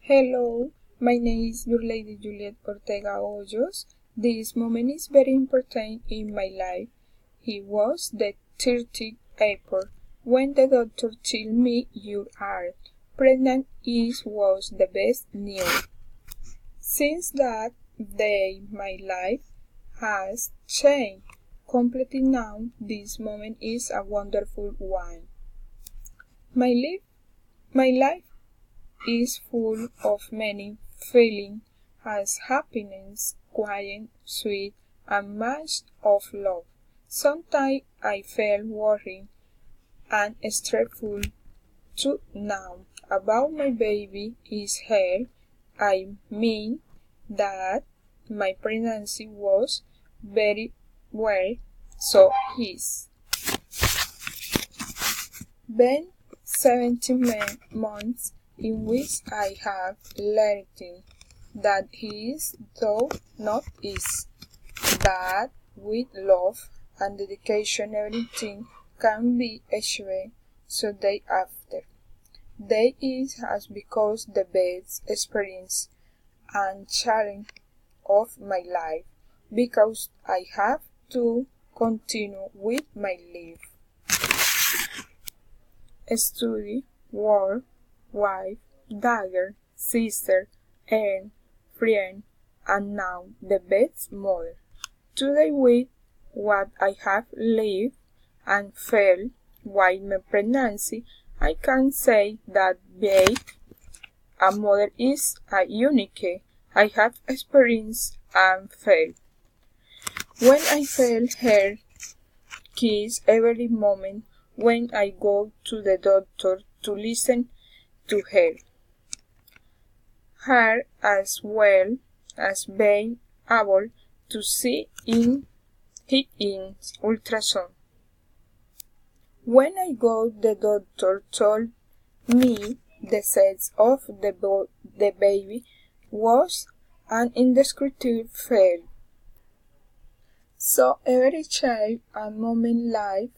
Hello, my name is your Lady Juliet Ortega Hoyos. This moment is very important in my life. It was the 30th April when the doctor told me you are pregnant. It was the best news. Since that day, my life has changed completely now. This moment is a wonderful one. My life is full of many feelings as happiness, quiet, sweet, and much of love. Sometimes I feel worried and stressful too now about my baby's health. I mean that my pregnancy was very well, so he's been 17 months in which I have learned that he is though not is, but with love and dedication everything can be achieved. So day after day has become the best experience and challenge of my life because I have to continue with my life. Study, work, wife, daughter, sister, and friend, and now the best mother. Today with what I have lived and felt while my pregnancy, I can say that being a mother is a unique I have experienced and felt. When I felt her kiss every moment when I go to the doctor to listen to her as well as being able to see in ultrasound. When I go, the doctor told me the size of the baby was an indescribable fail. So every child and moment life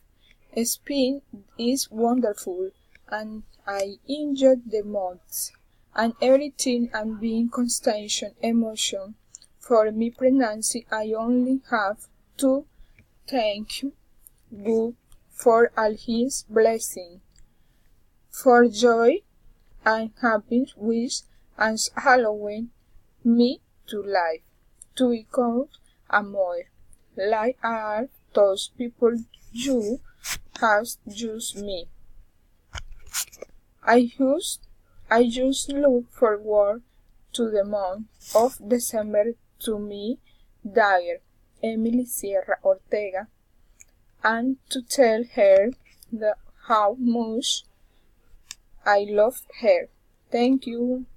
spin is wonderful and I enjoyed the most and everything and being constant emotion. For me pregnancy I only have to thank God for all his blessings, for joy and happiness which has allowed me to live, to become a mother. Like all those people you have just me. I just look forward to the month of December to me, daughter, Emily Sierra Ortega, and to tell her how much I love her. Thank you.